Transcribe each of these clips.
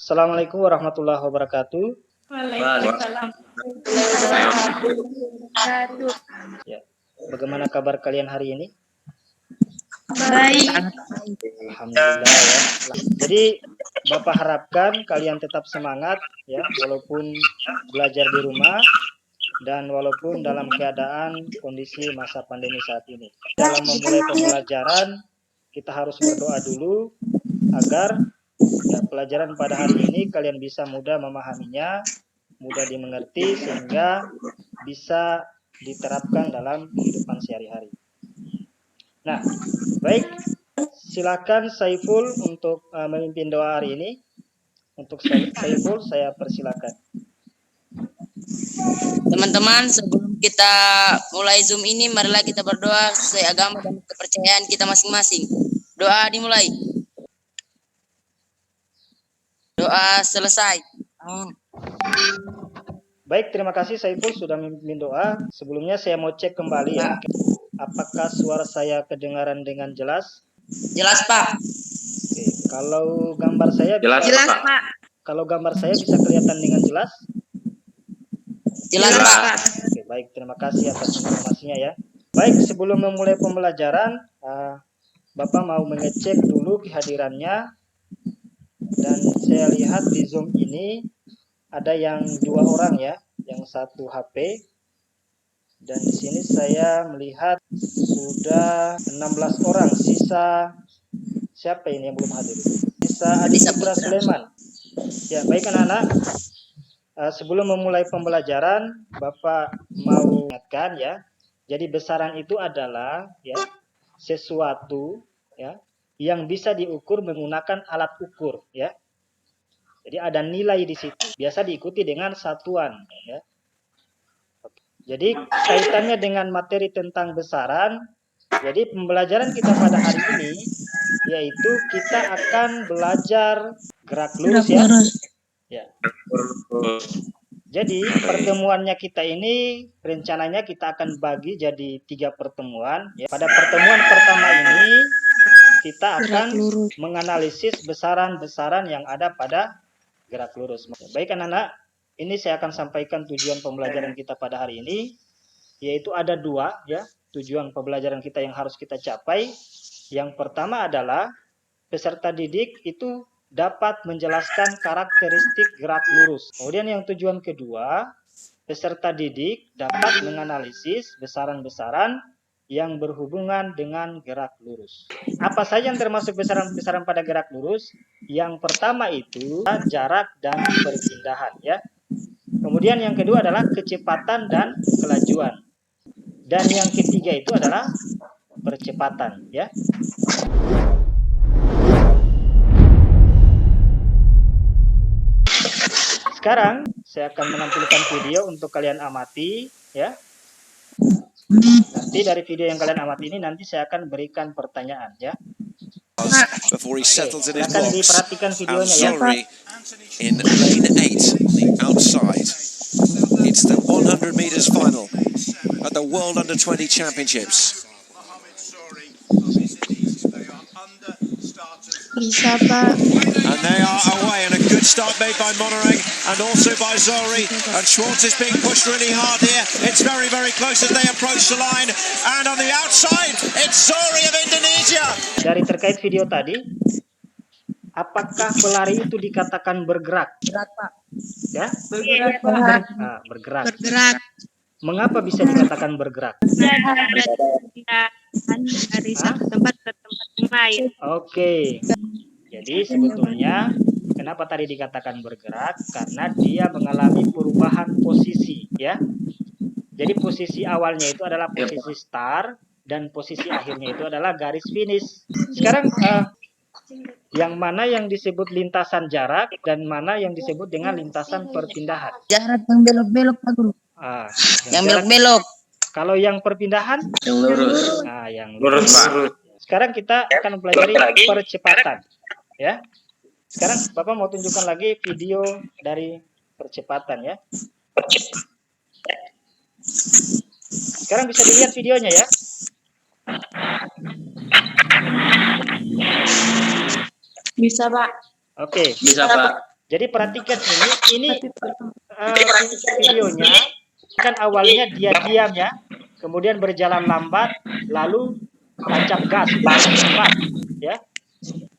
Assalamualaikum warahmatullahi wabarakatuh. Waalaikumsalam. Ya, bagaimana kabar kalian hari ini? Baik. Alhamdulillah ya. Jadi Bapak harapkan kalian tetap semangat ya, walaupun belajar di rumah dan walaupun dalam keadaan kondisi masa pandemi saat ini. Dalam memulai pembelajaran, kita harus berdoa dulu agar ya, pelajaran pada hari ini kalian bisa mudah memahaminya, mudah dimengerti sehingga bisa diterapkan dalam kehidupan sehari-hari. Nah, baik, silakan Saiful untuk memimpin doa hari ini. Untuk Saiful, saya persilakan. Teman-teman, sebelum kita mulai Zoom ini, marilah kita berdoa sesuai agama dan kepercayaan kita masing-masing. Doa dimulai. Doa selesai. Baik, terima kasih Saiful sudah memimpin doa. Sebelumnya saya mau cek kembali ya. Apakah suara saya kedengaran dengan jelas? Jelas, Pak. Oke, kalau gambar saya Jelas, Pak. Kalau gambar saya bisa kelihatan dengan jelas? Jelas, Pak. Oke, baik, terima kasih atas informasinya ya. Baik, sebelum memulai pembelajaran, Bapak mau mengecek dulu kehadirannya. Dan saya lihat di Zoom ini ada yang 2 orang ya, yang 1 HP. Dan di sini saya melihat sudah 16 orang. Sisa siapa ini yang belum hadir? Sisa Adi Putra Sulaiman. Ya, baik anak-anak. Sebelum memulai pembelajaran, Bapak mau ingatkan ya. Jadi besaran itu adalah ya sesuatu ya yang bisa diukur menggunakan alat ukur ya. Jadi ada nilai di situ. Biasa diikuti dengan satuan ya. Jadi kaitannya dengan materi tentang besaran. Jadi pembelajaran kita pada hari ini yaitu kita akan belajar gerak lurus ya. Ya. Jadi pertemuannya kita ini rencananya kita akan bagi jadi 3 pertemuan. Ya. Pada pertemuan pertama ini kita akan menganalisis besaran-besaran yang ada pada gerak lurus. Baik anak-anak, ini saya akan sampaikan tujuan pembelajaran kita pada hari ini, yaitu ada 2 ya tujuan pembelajaran kita yang harus kita capai. Yang pertama adalah peserta didik itu dapat menjelaskan karakteristik gerak lurus. Kemudian yang tujuan kedua, peserta didik dapat menganalisis besaran-besaran yang berhubungan dengan gerak lurus. Apa saja yang termasuk besaran-besaran pada gerak lurus? Yang pertama itu jarak dan perpindahan ya. Kemudian yang kedua adalah kecepatan dan kelajuan. Dan yang ketiga itu adalah percepatan ya. Sekarang saya akan menampilkan video untuk kalian amati ya. Nanti dari video yang kalian amati ini nanti saya akan berikan pertanyaan ya. Before he settles in his Silakan box. diperhatikan videonya ya. Sorry, in lane 8 on the outside. It's the 100 meters final at the World Under-20 Championships. Bisa, Pak. And they are away, and a good start made by Monorang and also by Zori. And Schwartz is being pushed really hard here. It's very, very close as they approach the line. And on the outside, it's Zori of Indonesia. Dari terkait video tadi, apakah pelari itu dikatakan bergerak? Berat, Pak. Ya? Bergerak. Nah, bergerak. Bergerak. Mengapa bisa dikatakan bergerak? Dari satu tempat ke tempat yang lain. Oke. Jadi sebetulnya kenapa tadi dikatakan bergerak? Karena dia mengalami perubahan posisi, ya. Jadi posisi awalnya itu adalah posisi start dan posisi akhirnya itu adalah garis finish. Sekarang yang mana yang disebut lintasan jarak dan mana yang disebut dengan lintasan perpindahan? Jarak yang belok-belok, Pak Guru. Yang belok-belok. Kalau yang perpindahan? Yang lurus. Nah, yang lurus. Sekarang kita akan pelajari percepatan. Ya. Sekarang Bapak mau tunjukkan lagi video dari percepatan ya. Sekarang bisa dilihat videonya ya. Bisa, Pak. Oke. Bisa, Pak. Jadi perhatikan ini videonya kan awalnya dia diam ya, kemudian berjalan lambat, lalu tancap gas, lalu cepat, ya.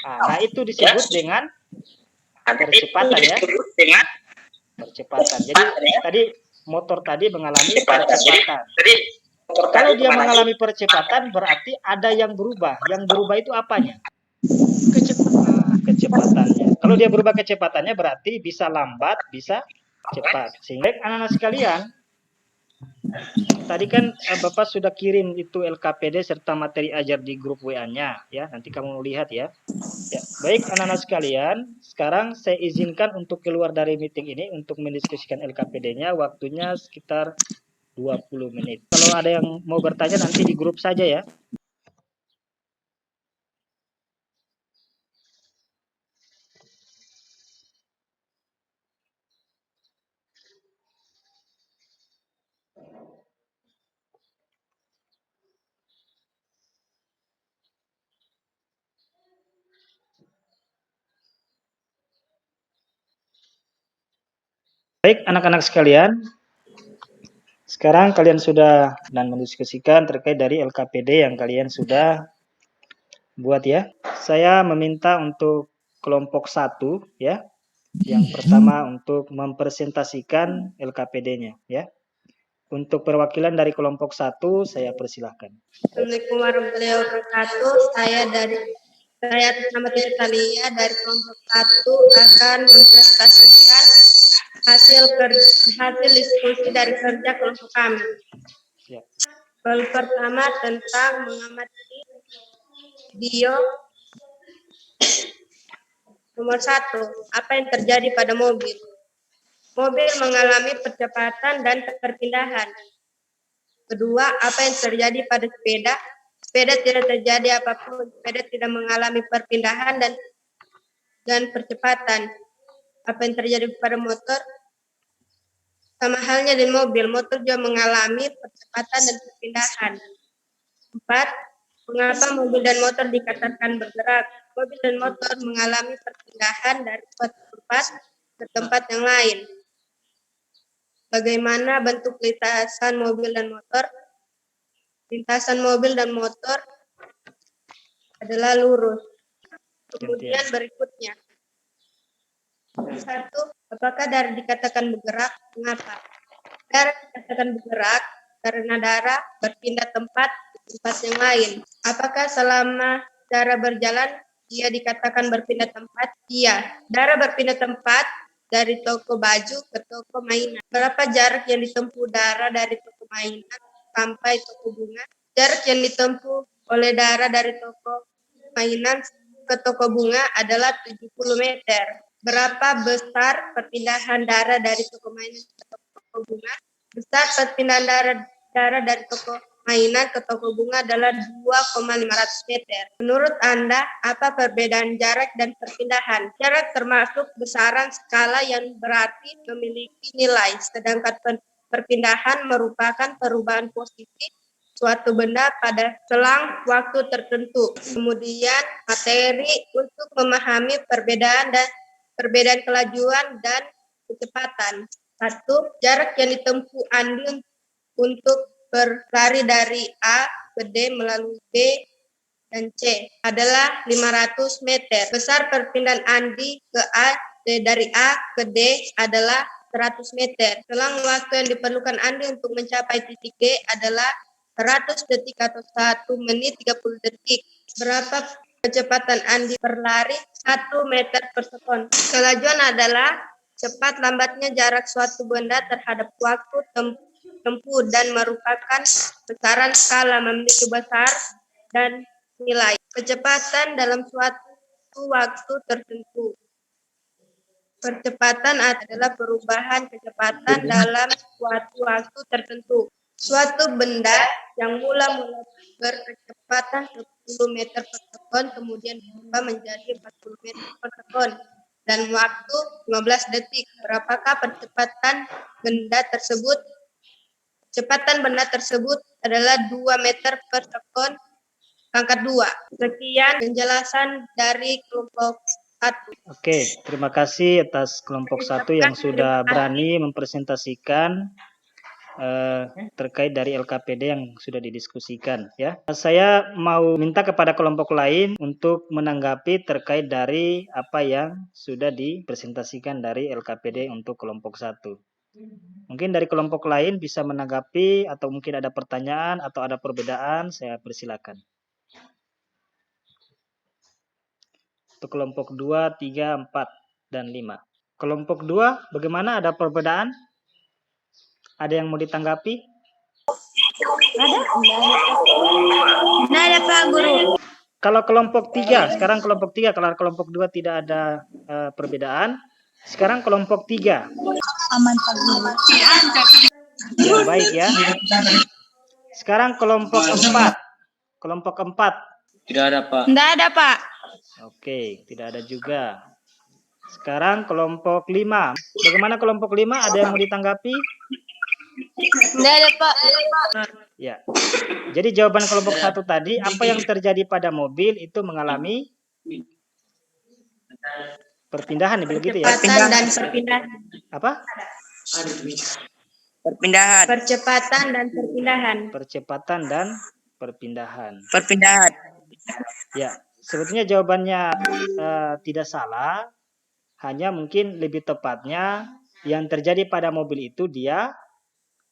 Nah itu disebut dengan percepatan ya, percepatan. Jadi tadi motor tadi mengalami percepatan. Kalau dia mengalami percepatan berarti ada yang berubah. Yang berubah itu apanya? Kecepatannya. Kalau dia berubah kecepatannya berarti bisa lambat, bisa cepat. Sehingga anak-anak sekalian, tadi kan Bapak sudah kirim itu LKPD serta materi ajar di grup WA-nya ya. Nanti kamu lihat ya. Ya, baik anak-anak sekalian, sekarang saya izinkan untuk keluar dari meeting ini untuk mendiskusikan LKPD-nya. Waktunya sekitar 20 menit. Kalau ada yang mau bertanya nanti di grup saja ya. Baik anak-anak sekalian, sekarang kalian sudah dan mendiskusikan terkait dari LKPD yang kalian sudah buat ya. Saya meminta untuk kelompok 1 ya. Yang pertama untuk mempresentasikan LKPD-nya ya. Untuk perwakilan dari kelompok 1 saya persilahkan. Assalamualaikum warahmatullahi wabarakatuh. Saya atas nama Titi Talia dari kelompok 1 akan mempresentasikan hasil diskusi dari kerja kelompok kami. Siap. Pertama tentang mengamati video. Nomor 1, apa yang terjadi pada mobil? Mobil mengalami percepatan dan perpindahan. Kedua, apa yang terjadi pada sepeda? Sepeda tidak terjadi apapun. Sepeda tidak mengalami perpindahan dan percepatan. Apa yang terjadi pada motor? Sama halnya dengan mobil, motor juga mengalami percepatan dan perpindahan. 4, mengapa mobil dan motor dikatakan bergerak? Mobil dan motor mengalami perpindahan dari suatu tempat ke tempat yang lain. Bagaimana bentuk lintasan mobil dan motor? Lintasan mobil dan motor adalah lurus. Kemudian berikutnya. 1, apakah darah dikatakan bergerak? Mengapa? Darah dikatakan bergerak karena darah berpindah tempat ke tempat yang lain. Apakah selama darah berjalan ia dikatakan berpindah tempat? Iya. Darah berpindah tempat dari toko baju ke toko mainan. Berapa jarak yang ditempuh darah dari toko mainan sampai toko bunga? Jarak yang ditempuh oleh darah dari toko mainan ke toko bunga adalah 70 meter. Berapa besar perpindahan darah dari toko mainan ke toko bunga? Besar perpindahan darah dari toko mainan ke toko bunga adalah 2,500 meter. Menurut Anda, apa perbedaan jarak dan perpindahan? Jarak termasuk besaran skala yang berarti memiliki nilai, sedangkan perpindahan merupakan perubahan posisi suatu benda pada selang waktu tertentu. Kemudian materi untuk memahami perbedaan kelajuan dan kecepatan. 1, jarak yang ditempuh Andi untuk berlari dari A ke D melalui B dan C adalah 500 meter. Besar perpindahan Andi ke dari A ke D adalah 100 meter. Selang waktu yang diperlukan Andi untuk mencapai titik D adalah 100 detik atau 1 menit 30 detik. Berapa kecepatan Andi berlari? 1 meter per sekon. Kelajuan adalah cepat lambatnya jarak suatu benda terhadap waktu tempuh dan merupakan besaran skala memiliki besar dan nilai. Kecepatan dalam suatu waktu tertentu. Percepatan adalah perubahan kecepatan dalam suatu waktu tertentu. Suatu benda yang mula berkecepatan 10 meter per sekon kemudian berubah menjadi 40 meter per sekon dan waktu 15 detik. Berapakah percepatan benda tersebut? Kecepatan benda tersebut adalah 2 meter per sekon pangkat 2. Sekian penjelasan dari kelompok 1. Oke, terima kasih atas kelompok 1 yang sudah berani mempresentasikan terkait dari LKPD yang sudah didiskusikan ya. Saya mau minta kepada kelompok lain untuk menanggapi terkait dari apa yang sudah dipresentasikan dari LKPD untuk kelompok 1. Mungkin dari kelompok lain bisa menanggapi atau mungkin ada pertanyaan atau ada perbedaan, saya persilakan. Untuk kelompok 2, 3, 4, dan 5. Kelompok 2, bagaimana, ada perbedaan? Ada yang mau ditanggapi? Nah, ada Pak Guru. Kalau kelompok 3, sekarang kelompok 3, kalau kelompok 2 tidak ada perbedaan. Sekarang kelompok 3. Aman Pak Guru. Ya, baik ya. Sekarang kelompok 4. Kelompok 4. Tidak ada, Pak. Tidak ada Pak. Oke, tidak ada juga. Sekarang kelompok 5. Bagaimana kelompok 5? Ada yang mau ditanggapi? Tidak ada Pak. Ya. Jadi jawaban kelompok 1 tadi, apa yang terjadi pada mobil itu mengalami perpindahan, begitu ya? Percepatan dan perpindahan. Apa? Perpindahan. Percepatan dan perpindahan. Percepatan dan perpindahan. Perpindahan. Ya, sebetulnya jawabannya tidak salah, hanya mungkin lebih tepatnya yang terjadi pada mobil itu dia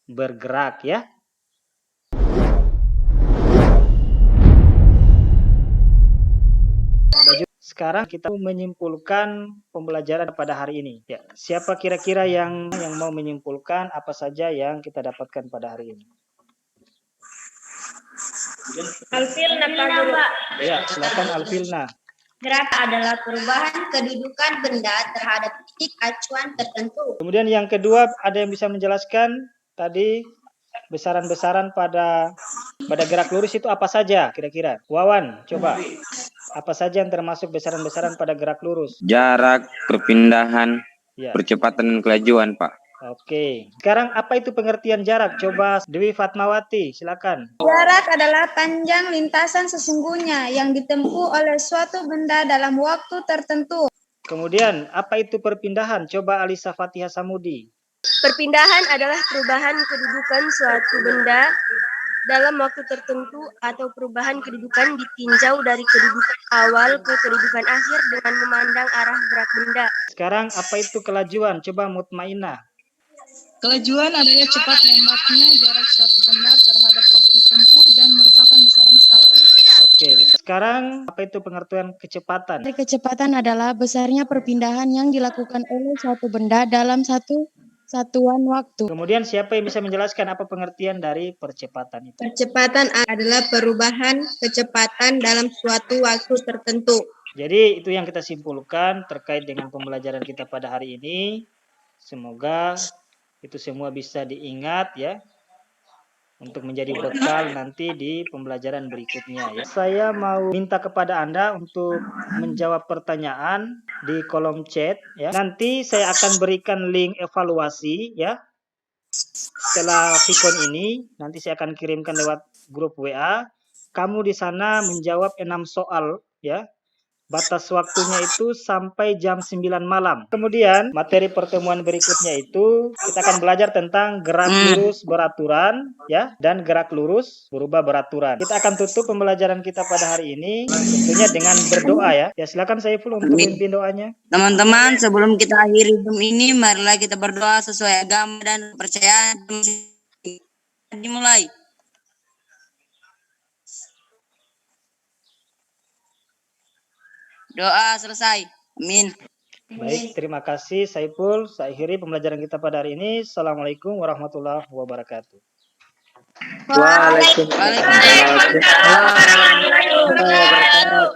bergerak ya. Sekarang kita menyimpulkan pembelajaran pada hari ini. Ya, siapa kira-kira yang mau menyimpulkan apa saja yang kita dapatkan pada hari ini? Alfilna Pak Guru. Ya, silakan Alfilna. Gerak adalah perubahan kedudukan benda terhadap titik acuan tertentu. Kemudian yang kedua, ada yang bisa menjelaskan tadi besaran-besaran pada gerak lurus itu apa saja kira-kira? Wawan, coba. Apa saja yang termasuk besaran-besaran pada gerak lurus? Jarak, perpindahan, Ya. percepatan dan kelajuan, Pak. Oke. Sekarang apa itu pengertian jarak? Coba Dewi Fatmawati, silakan. Jarak adalah panjang lintasan sesungguhnya yang ditempuh oleh suatu benda dalam waktu tertentu. Kemudian, apa itu perpindahan? Coba Alisa Fatihah Samudi. Perpindahan adalah perubahan kedudukan suatu benda dalam waktu tertentu atau perubahan kedudukan ditinjau dari kedudukan awal ke kedudukan akhir dengan memandang arah gerak benda. Sekarang, apa itu kelajuan? Coba Mutmainah. Kelajuan adalah cepat lambatnya jarak suatu benda terhadap waktu tempuh dan merupakan besaran skala. Oke, sekarang apa itu pengertian kecepatan? Kecepatan adalah besarnya perpindahan yang dilakukan oleh suatu benda dalam satu satuan waktu. Kemudian siapa yang bisa menjelaskan apa pengertian dari percepatan itu? Percepatan adalah perubahan kecepatan dalam suatu waktu tertentu. Jadi itu yang kita simpulkan terkait dengan pembelajaran kita pada hari ini. Semoga itu semua bisa diingat ya, untuk menjadi bekal nanti di pembelajaran berikutnya ya. Saya mau minta kepada Anda untuk menjawab pertanyaan di kolom chat ya. Nanti saya akan berikan link evaluasi ya. Setelah Vicon ini nanti saya akan kirimkan lewat grup WA. Kamu di sana menjawab 6 soal ya. Batas waktunya itu sampai jam 9 malam. Kemudian materi pertemuan berikutnya itu kita akan belajar tentang gerak lurus beraturan ya, dan gerak lurus berubah beraturan. Kita akan tutup pembelajaran kita pada hari ini tentunya dengan berdoa ya. Ya, silakan Saiful untuk memimpin doanya. Teman-teman, sebelum kita akhiri Zoom ini, marilah kita berdoa sesuai agama dan kepercayaan. Dimulai. Doa selesai. Amin. Baik, terima kasih Saiful. Saya akhiri pembelajaran kita pada hari ini. Assalamualaikum warahmatullahi wabarakatuh. Waalaikumsalam. Waalaikumsalam.